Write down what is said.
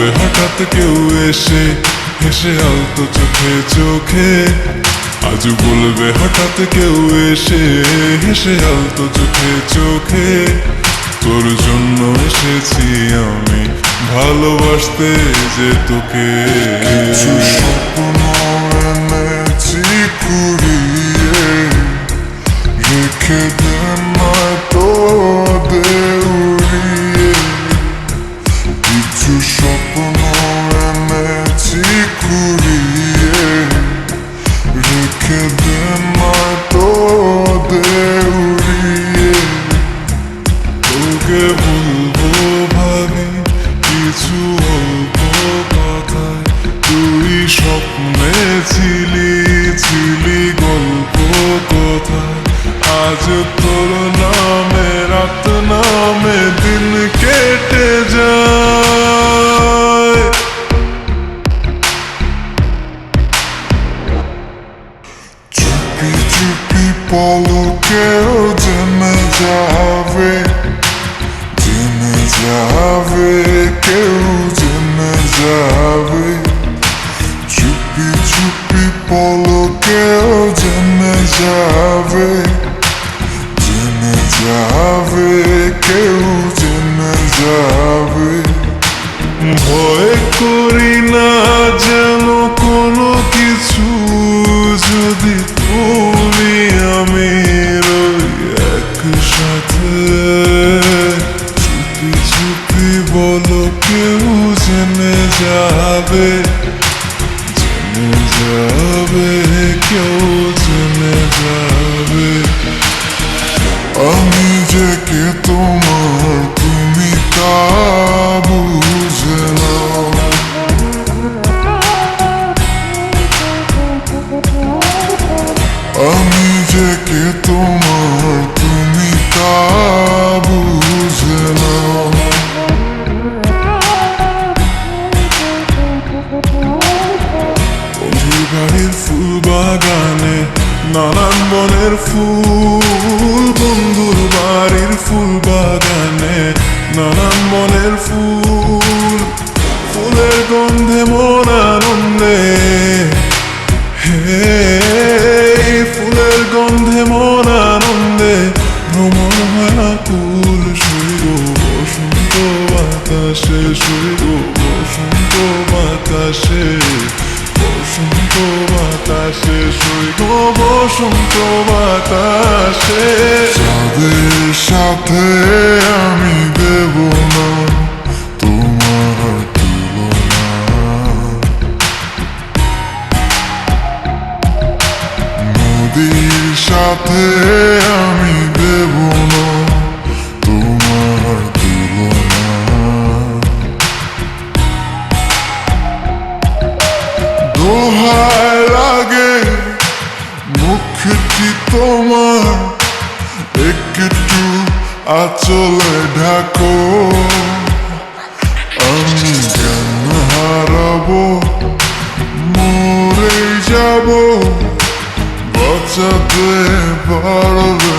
বলবে হঠাৎ কেউ এসে হেসে আলতো চোখে চোখে, আজ বলবে হঠাৎ কেউ এসে হেসে আলতো চোখে চোখে। তোর জন্য এসেছি আমি ভালোবাসতে যে তোকে। কিছু স্বপ্ন এনেছি কুড়িয়ে, রেখে দে নয়তো দে উড়িয়ে। কিছু স্বপ্ন এনেছি কুড়িয়ে, রেখে দে নয়তো দে উড়িয়ে। তোকে বলবো ভাবি কিছু অল্প কথায়, তুই স্বপ্নে ছিলি ছিলি গল্প কথায়। আজ তোর নামে রাত নামে দিন কেটে যায়। চুপি চুপি পলকেও জেনে যাবে, জেনে যাবে, কেউ জেনে যাবে। চুপি চুপি পলকেও জেনে যাবে, জেনে যাবে, কেউ জেনে যাবে। ভয় করি না যেন কোনো কিছু, যদি তুমি আমি রই একসাথে। চুপি চুপি বলো কেউ জেনে যাবে, জেনে যাবে, কেউ জেনে যাবে। আমি যে কে তোমার তুমি তা বুঝে নাও। আমি যে কে তোমার তুমি তা বুঝে নাও। বন্ধুর বাড়ির ফুল বাগানে নানান বনের ফুল, বন্ধুর বাড়ির ফুল বাগানে নানান বনের ফুল। ফুলের গন্ধে মন আনন্দে, হে ফুলের গন্ধে মন আনন্দে ভ্রমণ হয় না কুল। শৈব বসন্ত বাতাসে, শৈব বসন্ত বাতাসে, বসন্ত বাতাসে, শৈব বসন্ত বাতাসে। যাদের সাথে আমি দেব না তোমার তুলনা, নদীর সাথে আমি দেব না তোমার তুলনা। দোহায় লাগে মুখটি তোমার, একটু আঁচলে ঢাকো। আমি জ্ঞান হারাবো, মরে যাব, বাঁচাতে পারবে